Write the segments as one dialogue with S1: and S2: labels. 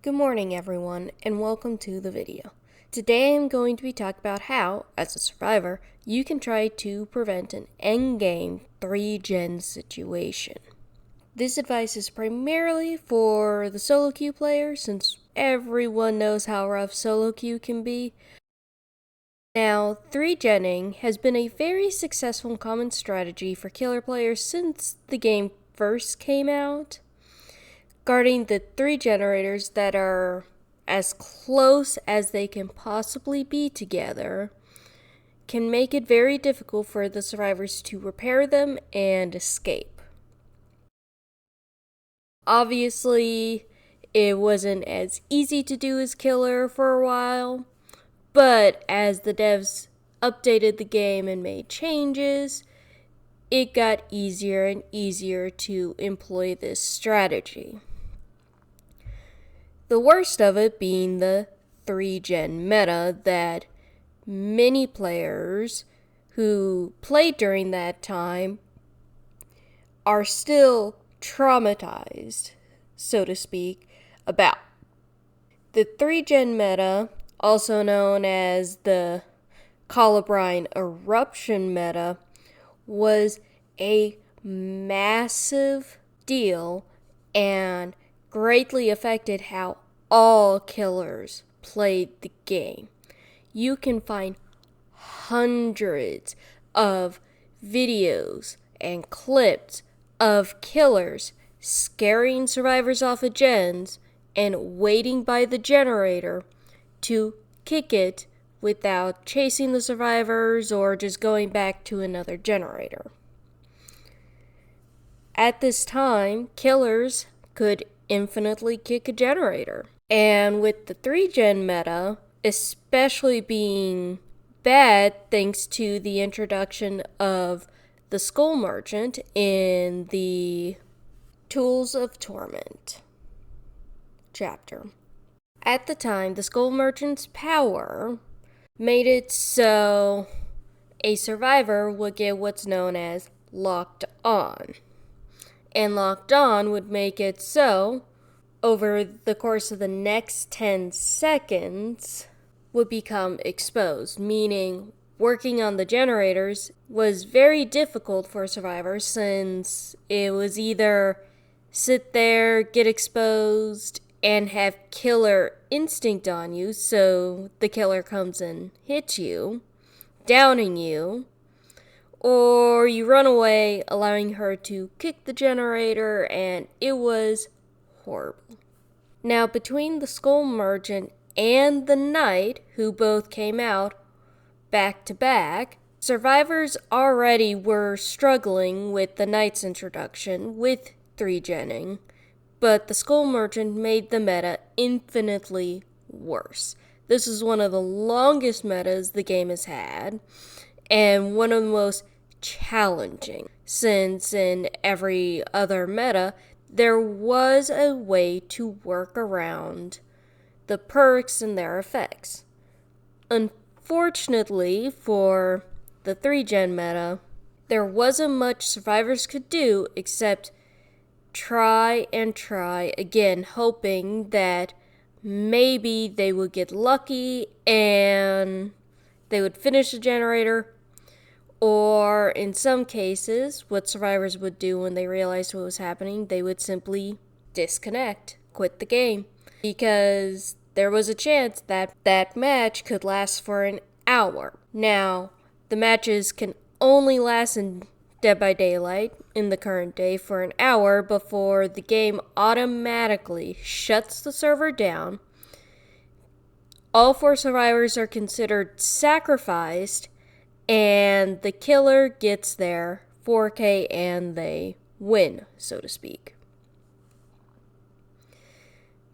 S1: Good morning everyone, and welcome to the video. Today I'm going to be talking about how, as a survivor, you can try to prevent an endgame 3-gen situation. This advice is primarily for the solo queue player, since everyone knows how rough solo queue can be. Now, 3-genning has been a very successful and common strategy for killer players since the game first came out. Guarding the 3 generators that are as close as they can possibly be together can make it very difficult for the survivors to repair them and escape. Obviously, it wasn't as easy to do as killer for a while, but as the devs updated the game and made changes, it got easier and easier to employ this strategy. The worst of it being the 3-gen meta that many players who played during that time are still traumatized, so to speak, about. The 3-gen meta, also known as the Colubrine Eruption meta, was a massive deal and greatly affected how all killers played the game. You can find hundreds of videos and clips of killers scaring survivors off of gens and waiting by the generator to kick it without chasing the survivors or just going back to another generator. At this time, killers could infinitely kick a generator. And with the 3-gen meta, especially being bad thanks to the introduction of the Skull Merchant in the Tools of Torment chapter. At the time, the Skull Merchant's power made it so a survivor would get what's known as locked on. And locked on would make it so, over the course of the next 10 seconds, would become exposed, meaning working on the generators was very difficult for survivors since it was either sit there, get exposed, and have killer instinct on you, so the killer comes and hits you, downing you, or you run away, allowing her to kick the generator, and it was horrible. Now, between the Skull Merchant and the Knight, who both came out back to back, survivors already were struggling with the Knight's introduction with 3-genning, but the Skull Merchant made the meta infinitely worse. This is one of the longest metas the game has had, and one of the most challenging, since in every other meta, there was a way to work around the perks and their effects. Unfortunately, for the 3-gen meta, there wasn't much survivors could do except try and try again, hoping that maybe they would get lucky and they would finish the generator, or in some cases, what survivors would do when they realized what was happening, they would simply disconnect, quit the game, because there was a chance that that match could last for an hour. Now, the matches can only last in Dead by Daylight in the current day for an hour before the game automatically shuts the server down. All 4 survivors are considered sacrificed, and the killer gets their 4K and they win, so to speak.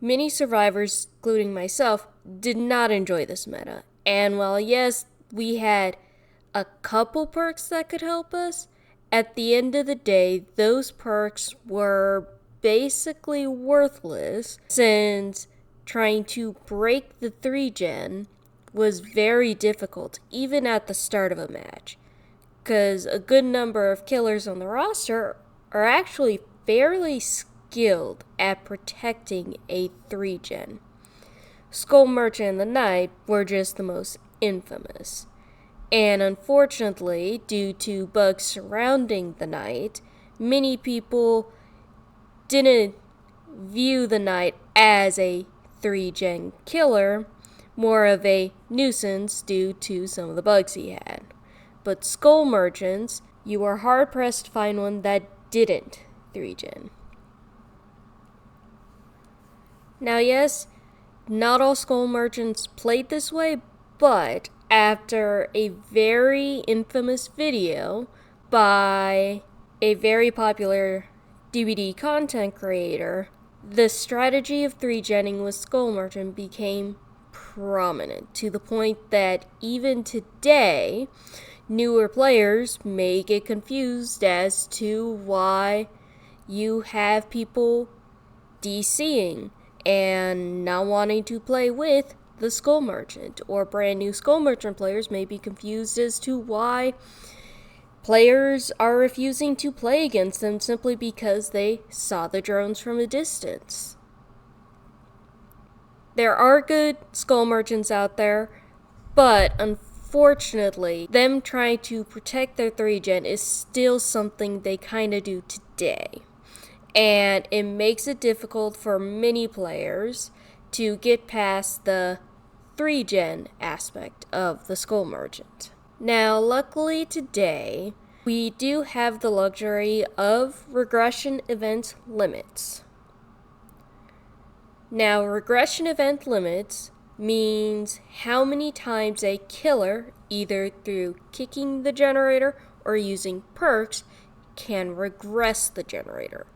S1: Many survivors, including myself, did not enjoy this meta. And while yes, we had a couple perks that could help us, at the end of the day, those perks were basically worthless, since trying to break the 3-gen was very difficult, even at the start of a match, because a good number of killers on the roster are actually fairly skilled skilled at protecting a 3-gen. Skull Merchant and the Knight were just the most infamous. And unfortunately, due to bugs surrounding the Knight, many people didn't view the Knight as a 3-gen killer, more of a nuisance due to some of the bugs he had. But Skull Merchants, you are hard-pressed to find one that didn't 3-gen. Now yes, not all Skull Merchants played this way, but after a very infamous video by a very popular DBD content creator, the strategy of 3-genning with Skull Merchant became prominent to the point that even today, newer players may get confused as to why you have people DCing and not wanting to play with the Skull Merchant, or brand new Skull Merchant players may be confused as to why players are refusing to play against them simply because they saw the drones from a distance. There are good Skull Merchants out there, but unfortunately, them trying to protect their 3-gen is still something they kinda do today. And it makes it difficult for many players to get past the 3-gen aspect of the Skull Merchant. Now, luckily today, we do have the luxury of regression event limits. Now, regression event limits means how many times a killer, either through kicking the generator or using perks, can regress the generator.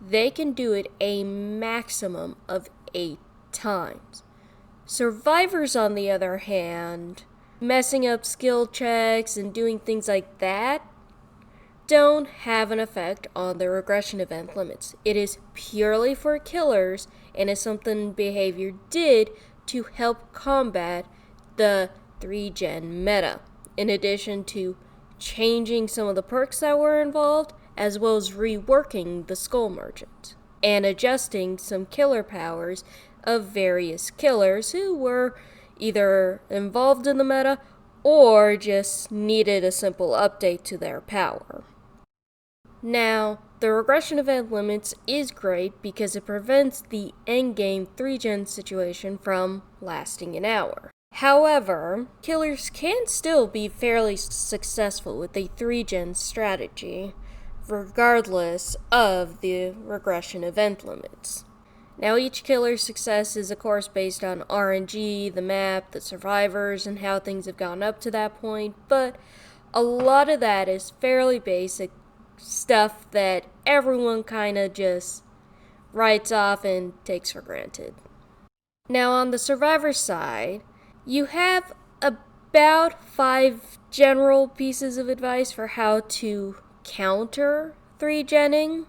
S1: They can do it a maximum of 8 times. Survivors, on the other hand, messing up skill checks and doing things like that don't have an effect on the regression event limits. It is purely for killers and is something behavior did to help combat the 3-gen meta, in addition to changing some of the perks that were involved, as well as reworking the Skull Merchant and adjusting some killer powers of various killers who were either involved in the meta or just needed a simple update to their power. Now, the regression event limits is great because it prevents the endgame 3-gen situation from lasting an hour. However, killers can still be fairly successful with a 3-gen strategy, regardless of the regression event limits. Now, each killer's success is of course based on RNG, the map, the survivors, and how things have gone up to that point, but a lot of that is fairly basic stuff that everyone kinda just writes off and takes for granted. Now, on the survivor side, you have about 5 general pieces of advice for how to counter 3-genning,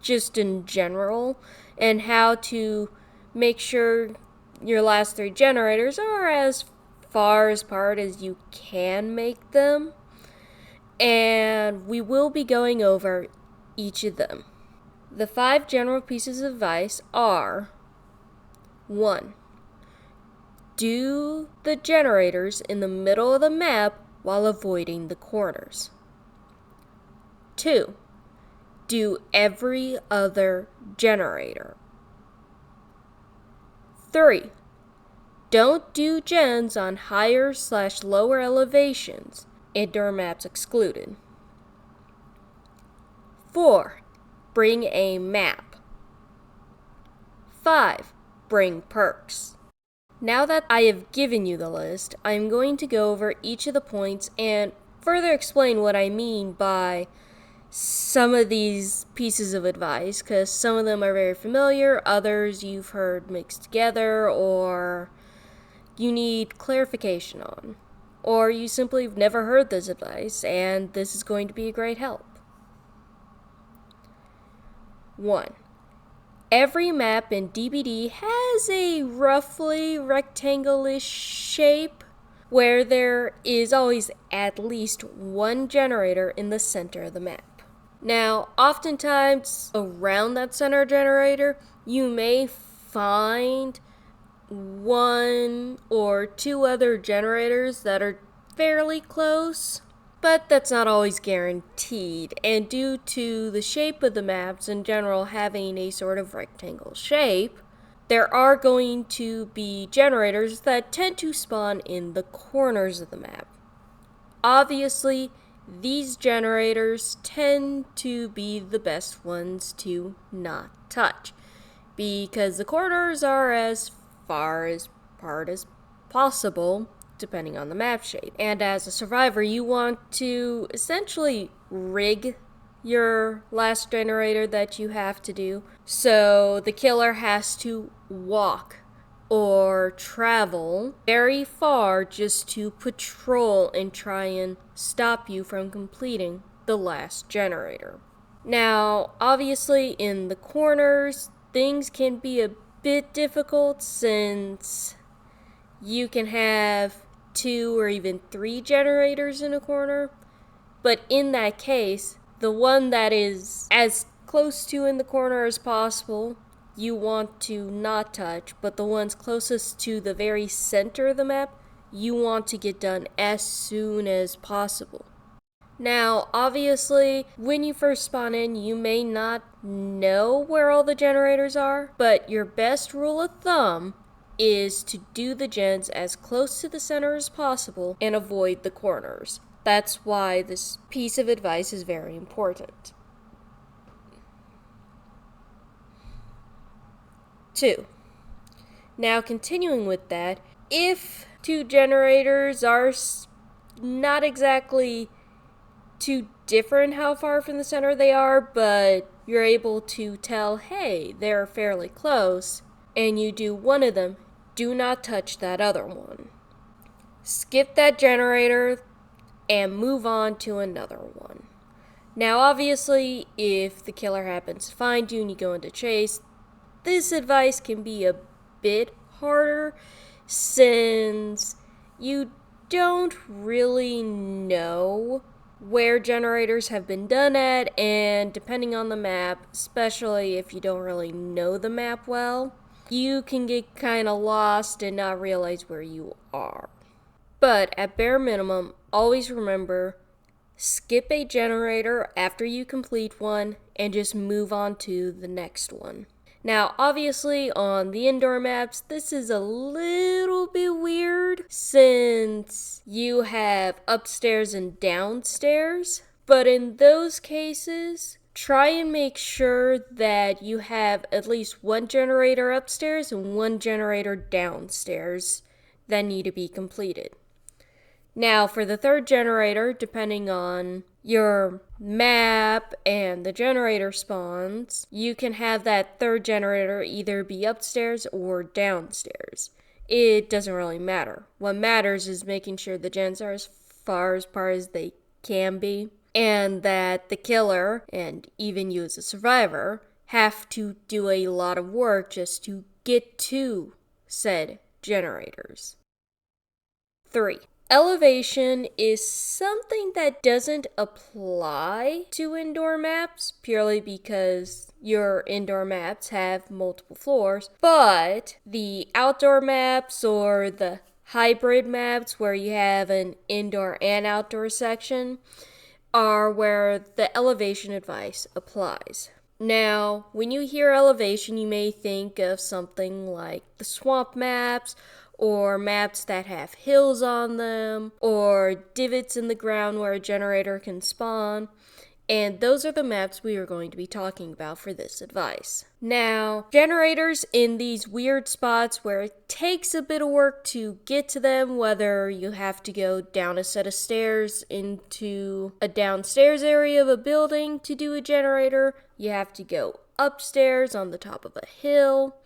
S1: just in general, and how to make sure your last 3 generators are as far apart as you can make them. And we will be going over each of them. The 5 general pieces of advice are: 1. Do the generators in the middle of the map while avoiding the corners. 2. Do every other generator. 3. Don't do gens on higher/lower elevations, indoor maps excluded. 4. Bring a map. 5. Bring perks. Now that I have given you the list, I'm going to go over each of the points and further explain what I mean by some of these pieces of advice, because some of them are very familiar, others you've heard mixed together, or you need clarification on, or you simply have never heard this advice, and this is going to be a great help. 1. Every map in DBD has a roughly rectangle-ish shape where there is always at least one generator in the center of the map. Now, oftentimes around that center generator, you may find one or two other generators that are fairly close, but that's not always guaranteed. And due to the shape of the maps in general having a sort of rectangle shape, there are going to be generators that tend to spawn in the corners of the map. Obviously, these generators tend to be the best ones to not touch, because the corners are as far apart as possible, depending on the map shape. And as a survivor, you want to essentially rig your last generator that you have to do, so the killer has to walk or travel very far just to patrol and try and stop you from completing the last generator. Now, obviously, in the corners, things can be a bit difficult since you can have 2 or even 3 generators in a corner, but in that case, the one that is as close to in the corner as possible, you want to not touch, but the ones closest to the very center of the map, you want to get done as soon as possible. Now, obviously, when you first spawn in, you may not know where all the generators are, but your best rule of thumb is to do the gens as close to the center as possible and avoid the corners. That's why this piece of advice is very important. 2. Now, continuing with that, if 2 generators are not exactly too different how far from the center they are, but you're able to tell, hey, they're fairly close, and you do one of them, do not touch that other one. Skip that generator and move on to another one. Now, obviously, if the killer happens to find you and you go into chase, this advice can be a bit harder since you don't really know where generators have been done at, and depending on the map, especially if you don't really know the map well, you can get kind of lost and not realize where you are. But at bare minimum, always remember, skip a generator after you complete one and just move on to the next one. Now, obviously, on the indoor maps, this is a little bit weird since you have upstairs and downstairs. But in those cases, try and make sure that you have at least one generator upstairs and one generator downstairs that need to be completed. Now, for the third generator, depending on your map and the generator spawns, you can have that third generator either be upstairs or downstairs. It doesn't really matter. What matters is making sure the gens are as far apart as they can be, and that the killer, and even you as a survivor, have to do a lot of work just to get to said generators. 3. Elevation is something that doesn't apply to indoor maps purely because your indoor maps have multiple floors, but the outdoor maps or the hybrid maps where you have an indoor and outdoor section are where the elevation advice applies. Now, when you hear elevation, you may think of something like the swamp maps, or maps that have hills on them, or divots in the ground where a generator can spawn. And those are the maps we are going to be talking about for this advice. Now, generators in these weird spots where it takes a bit of work to get to them, whether you have to go down a set of stairs into a downstairs area of a building to do a generator, you have to go upstairs on the top of a hill.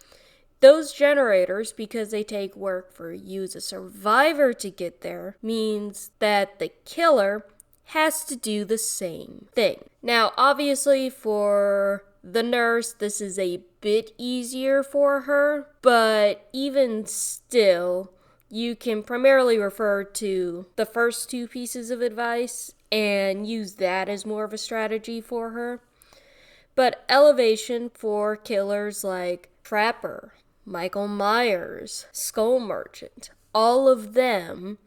S1: Those generators, because they take work for you as a survivor to get there, means that the killer has to do the same thing. Now, obviously, for the nurse, this is a bit easier for her, but even still, you can primarily refer to the first two pieces of advice and use that as more of a strategy for her. But elevation for killers like Trapper, Michael Myers, Skull Merchant, all of them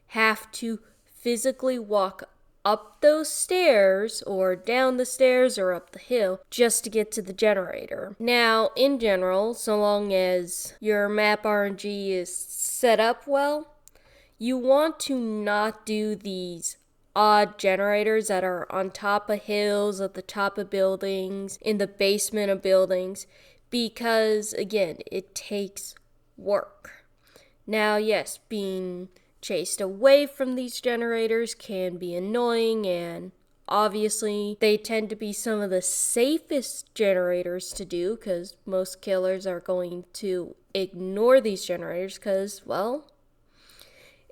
S1: have to physically walk up those stairs or down the stairs or up the hill just to get to the generator. Now, in general, so long as your map RNG is set up well, you want to not do these odd generators that are on top of hills, at the top of buildings, in the basement of buildings, because, again, it takes work. Now, yes, being chased away from these generators can be annoying, and obviously they tend to be some of the safest generators to do because most killers are going to ignore these generators because, well,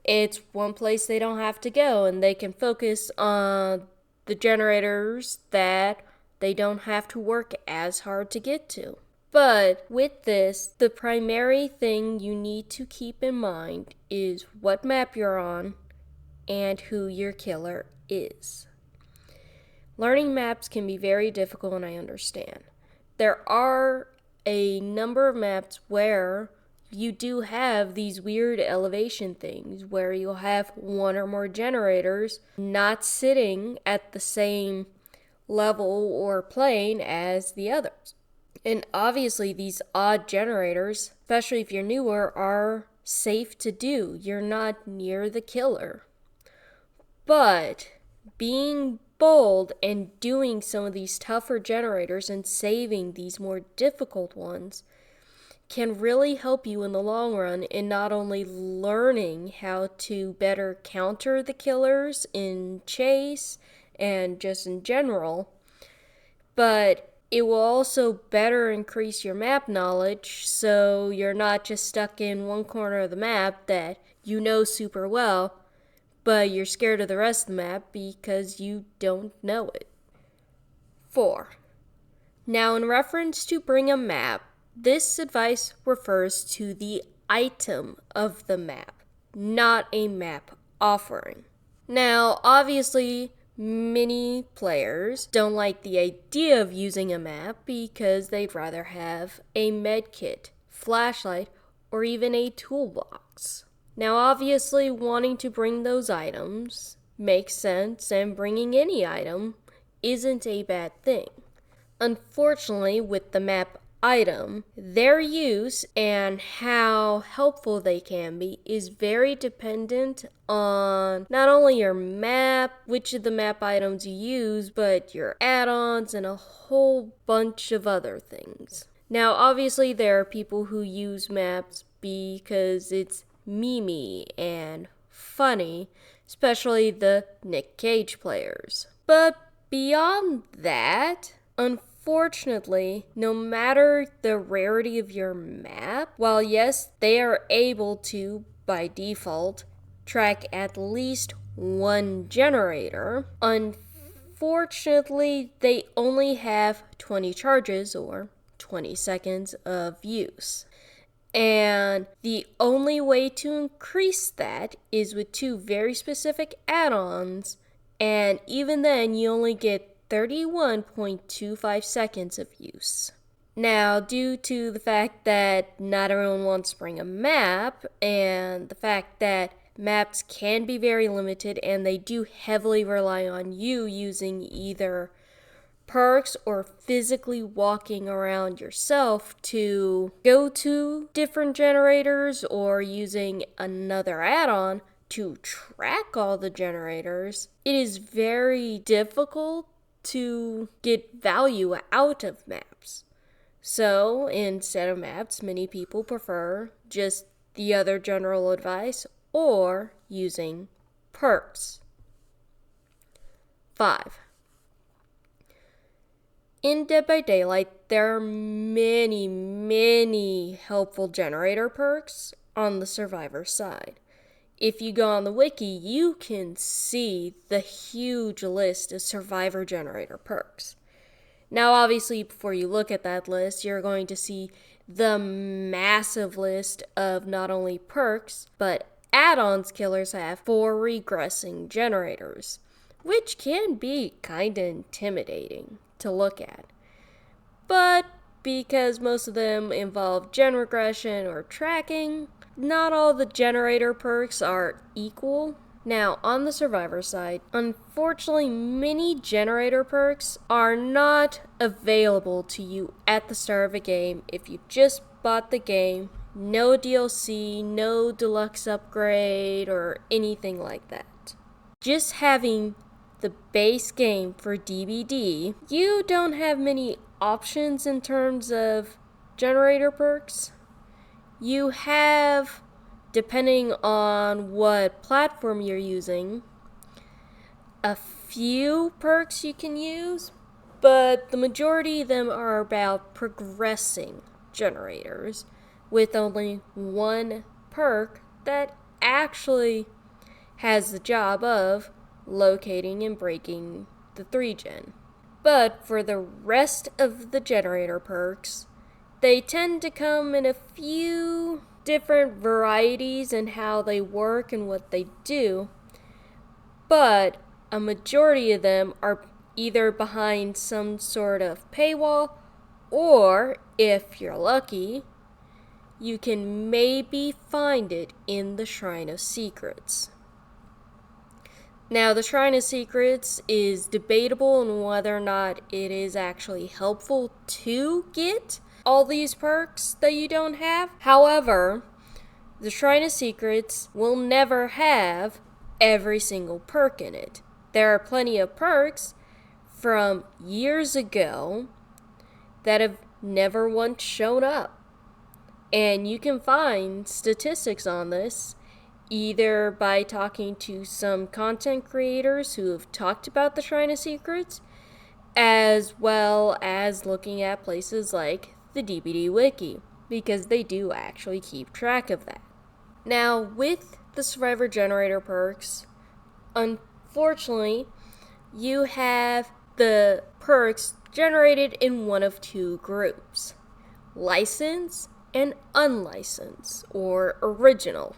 S1: it's one place they don't have to go and they can focus on the generators that they don't have to work as hard to get to. But with this, the primary thing you need to keep in mind is what map you're on and who your killer is. Learning maps can be very difficult, and I understand. There are a number of maps where you do have these weird elevation things where you'll have one or more generators not sitting at the same level or plane as the others. And obviously these odd generators, especially if you're newer, are safe to do. You're not near the killer. But being bold and doing some of these tougher generators and saving these more difficult ones can really help you in the long run in not only learning how to better counter the killers in chase and just in general, but it will also better increase your map knowledge so you're not just stuck in one corner of the map that you know super well, but you're scared of the rest of the map because you don't know it. 4. Now, in reference to bring a map, this advice refers to the item of the map, not a map offering. Now, obviously, many players don't like the idea of using a map because they'd rather have a medkit, flashlight, or even a toolbox. Now, obviously, wanting to bring those items makes sense, and bringing any item isn't a bad thing. Unfortunately, with the map item, their use and how helpful they can be is very dependent on not only your map, which of the map items you use, but your add-ons and a whole bunch of other things. Now, obviously, there are people who use maps because it's memey and funny, especially the Nick Cage players. But beyond that, unfortunately, no matter the rarity of your map, while yes, they are able to, by default, track at least one generator, unfortunately, they only have 20 charges or 20 seconds of use. And the only way to increase that is with two very specific add-ons, and even then you only get 31.25 seconds of use. Now, due to the fact that not everyone wants to bring a map, and the fact that maps can be very limited and they do heavily rely on you using either perks or physically walking around yourself to go to different generators or using another add-on to track all the generators, it is very difficult to get value out of maps. So instead of maps, many people prefer just the other general advice or using perks. 5. In Dead by Daylight, there are many helpful generator perks on the survivor side. If you go on the wiki, you can see the huge list of survivor generator perks. Now, obviously, before you look at that list, you're going to see the massive list of not only perks, but add-ons killers have for regressing generators, which can be kinda intimidating to look at. But because most of them involve gen regression or tracking, not all the generator perks are equal. Now, on the survivor side, unfortunately, many generator perks are not available to you at the start of a game if you just bought the game, no DLC, no deluxe upgrade, or anything like that. Just having the base game for DBD, you don't have many options in terms of generator perks. You have, depending on what platform you're using, a few perks you can use, but the majority of them are about progressing generators with only one perk that actually has the job of locating and breaking the 3-gen. But for the rest of the generator perks, they tend to come in a few different varieties in how they work and what they do, but a majority of them are either behind some sort of paywall, or if you're lucky, you can maybe find it in the Shrine of Secrets. Now, the Shrine of Secrets is debatable on whether or not it is actually helpful to get all these perks that you don't have. However, the Shrine of Secrets will never have every single perk in it. There are plenty of perks from years ago that have never once shown up. And you can find statistics on this either by talking to some content creators who have talked about the Shrine of Secrets, as well as looking at places like the DBD Wiki, because they do actually keep track of that. Now, with the Survivor Generator perks, unfortunately, you have the perks generated in one of two groups: licensed and unlicensed, or original.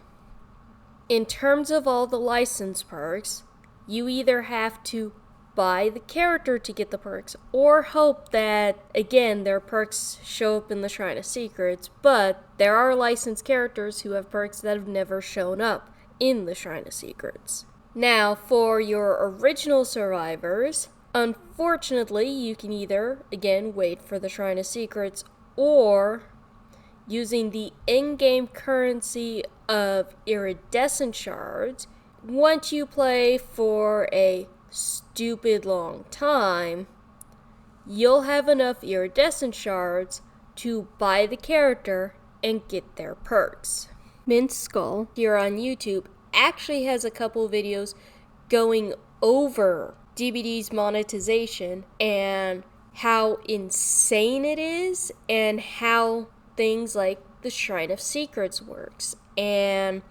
S1: In terms of all the licensed perks, you either have to buy the character to get the perks, or hope that, again, their perks show up in the Shrine of Secrets, but there are licensed characters who have perks that have never shown up in the Shrine of Secrets. Now, for your original survivors, unfortunately, you can either, again, wait for the Shrine of Secrets, or using the in-game currency of iridescent shards, once you play for a stupid long time, you'll have enough iridescent shards to buy the character and get their perks. Mint Skull here on YouTube actually has a couple videos going over DBD's monetization and how insane it is, and how things like the Shrine of Secrets works, and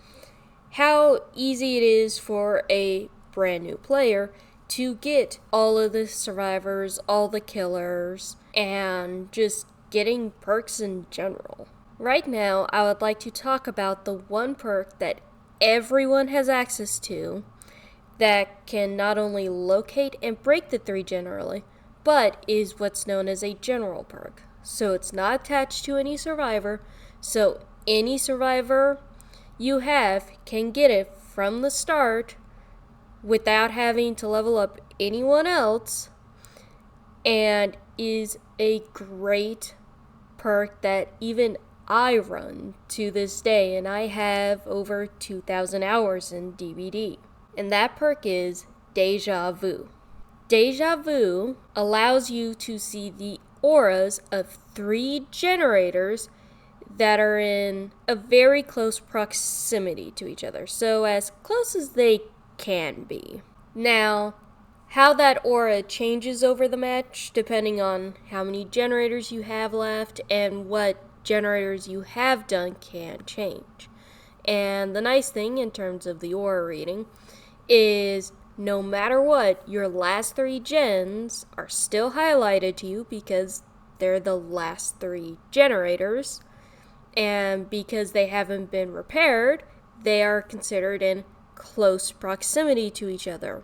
S1: how easy it is for a brand new player to get all of the survivors, all the killers, and just getting perks in general. Right now, I would like to talk about the one perk that everyone has access to that can not only locate and break the 3-gen early, but is what's known as a general perk. So it's not attached to any survivor, so any survivor you have can get it from the start without having to level up anyone else, and is a great perk that even I run to this day, and I have over 2,000 hours in DBD. And that perk is Deja Vu. Deja Vu allows you to see the auras of 3 generators that are in a very close proximity to each other, so as close as they can be. Now, how that aura changes over the match, depending on how many generators you have left and what generators you have done, can change. And the nice thing in terms of the aura reading is no matter what, your last 3 gens are still highlighted to you because they're the last 3 generators. And because they haven't been repaired, they are considered in close proximity to each other.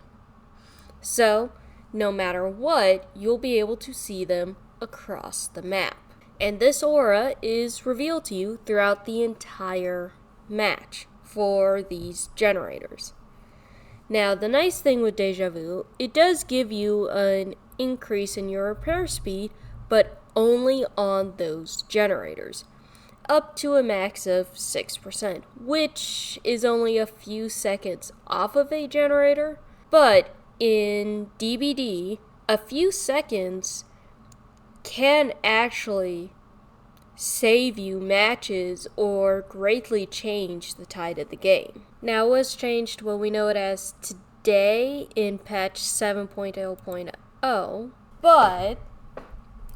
S1: So, no matter what, you'll be able to see them across the map. And this aura is revealed to you throughout the entire match for these generators. Now, the nice thing with Deja Vu, it does give you an increase in your repair speed, but only on those generators, up to a max of 6%, which is only a few seconds off of a generator. But in DBD, a few seconds can actually save you matches or greatly change the tide of the game. Now, what's changed? Well, we know it as today in patch 7.0.0, but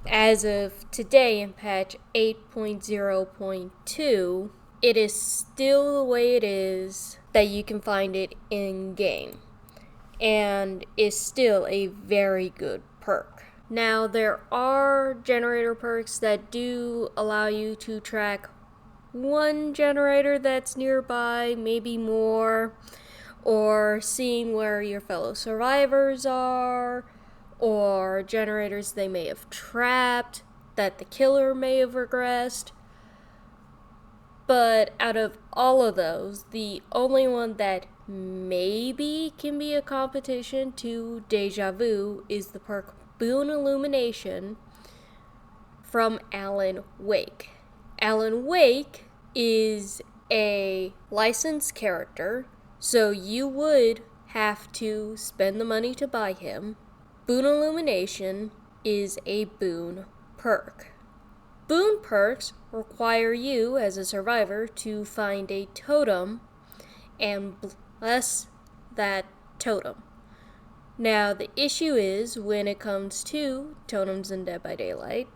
S1: as of today in patch 8.0.2, it is still the way it is that you can find it in game, and is still a very good perk. Now, there are generator perks that do allow you to track one generator that's nearby, maybe more, or seeing where your fellow survivors are, or generators they may have trapped that the killer may have regressed. But out of all of those, the only one that maybe can be a competition to Deja Vu is the perk Boon Illumination from Alan Wake. Alan Wake is a licensed character, so you would have to spend the money to buy him. Boon Illumination is a boon perk. Boon perks require you, as a survivor, to find a totem and bless that totem. Now, the issue is, when it comes to totems in Dead by Daylight,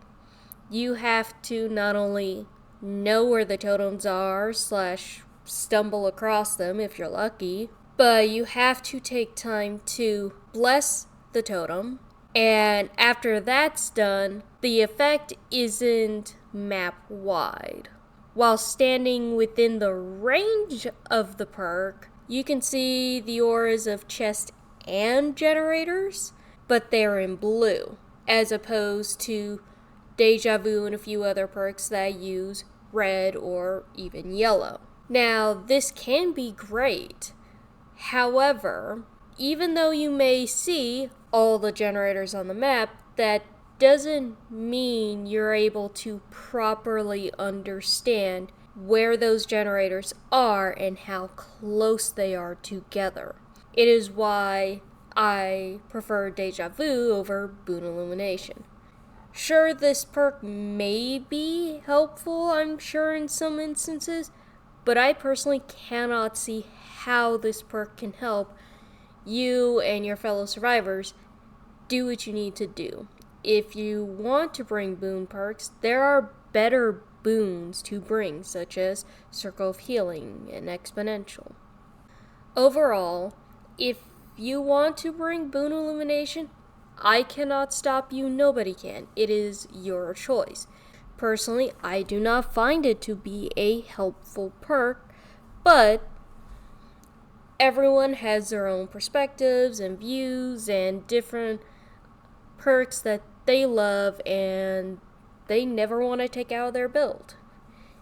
S1: you have to not only know where the totems are / stumble across them if you're lucky, but you have to take time to bless the totem, and after that's done, the effect isn't map-wide. While standing within the range of the perk, you can see the auras of chest and generators, but they're in blue, as opposed to Deja Vu and a few other perks that use red or even yellow. Now, this can be great. However, even though you may see all the generators on the map, that doesn't mean you're able to properly understand where those generators are and how close they are together. It is why I prefer Deja Vu over Boon Illumination. Sure, this perk may be helpful, I'm sure, in some instances, but I personally cannot see how this perk can help you and your fellow survivors do what you need to do. If you want to bring boon perks, there are better boons to bring, such as Circle of Healing and Exponential. Overall, if you want to bring Boon Illumination, I cannot stop you, nobody can. It is your choice. Personally, I do not find it to be a helpful perk, but everyone has their own perspectives and views and different perks that they love and they never want to take out of their build.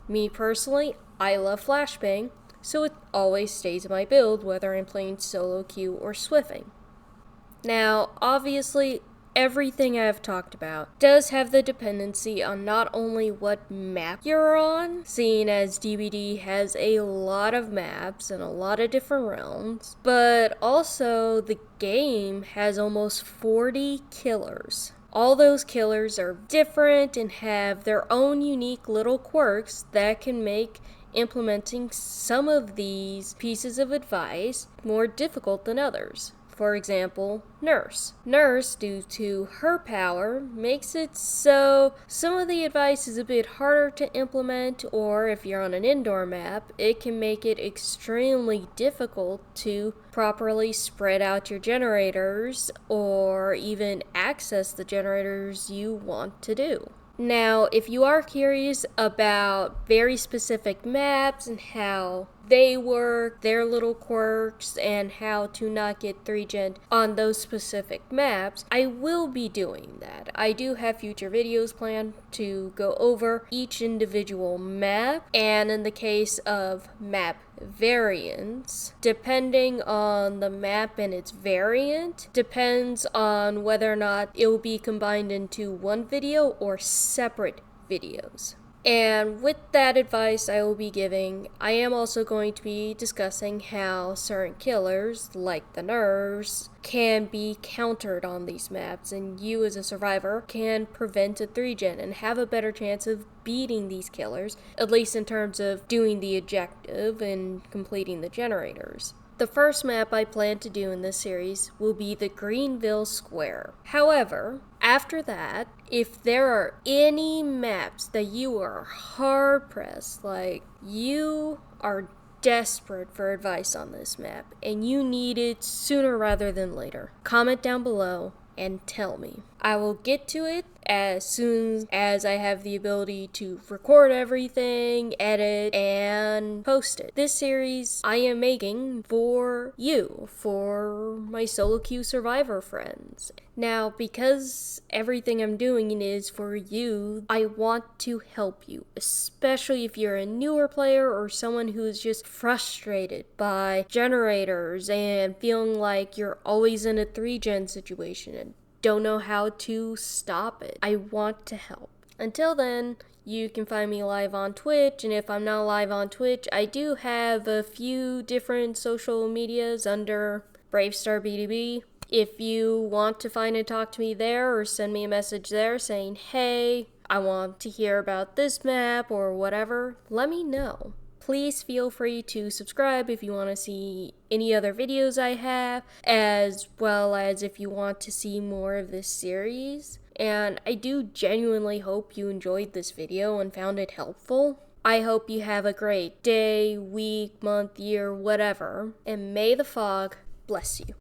S1: Me personally, I love Flashbang, so it always stays in my build, whether I'm playing solo queue or swiffing. Now, obviously, everything I've talked about does have the dependency on not only what map you're on, seeing as DBD has a lot of maps and a lot of different realms, but also the game has almost 40 killers. All those killers are different and have their own unique little quirks that can make implementing some of these pieces of advice more difficult than others. For example, Nurse. Nurse, due to her power, makes it so some of the advice is a bit harder to implement, or if you're on an indoor map, it can make it extremely difficult to properly spread out your generators or even access the generators you want to do. Now, if you are curious about very specific maps and how they work, their little quirks, and how to not get 3gen on those specific maps, I will be doing that. I do have future videos planned to go over each individual map, and in the case of map variants, depending on the map and its variant, depends on whether or not it will be combined into one video or separate videos. And with that advice I will be giving, I am also going to be discussing how certain killers, like the nerves, can be countered on these maps, and you as a survivor can prevent a 3gen and have a better chance of beating these killers, at least in terms of doing the objective and completing the generators. The first map I plan to do in this series will be the Greenville Square. However, after that, if there are any maps that you are hard pressed, like you are desperate for advice on this map and you need it sooner rather than later, comment down below and tell me. I will get to it as soon as I have the ability to record everything, edit, and post it. This series I am making for you, for my solo queue survivor friends. Now, because everything I'm doing is for you, I want to help you, especially if you're a newer player or someone who's just frustrated by generators and feeling like you're always in a 3gen situation and don't know how to stop it. I want to help. Until then, you can find me live on Twitch, and if I'm not live on Twitch, I do have a few different social medias under BraveStarBDB. If you want to find and talk to me there or send me a message there saying, hey, I want to hear about this map or whatever, let me know. Please feel free to subscribe if you want to see any other videos I have, as well as if you want to see more of this series. And I do genuinely hope you enjoyed this video and found it helpful. I hope you have a great day, week, month, year, whatever, and may the fog bless you.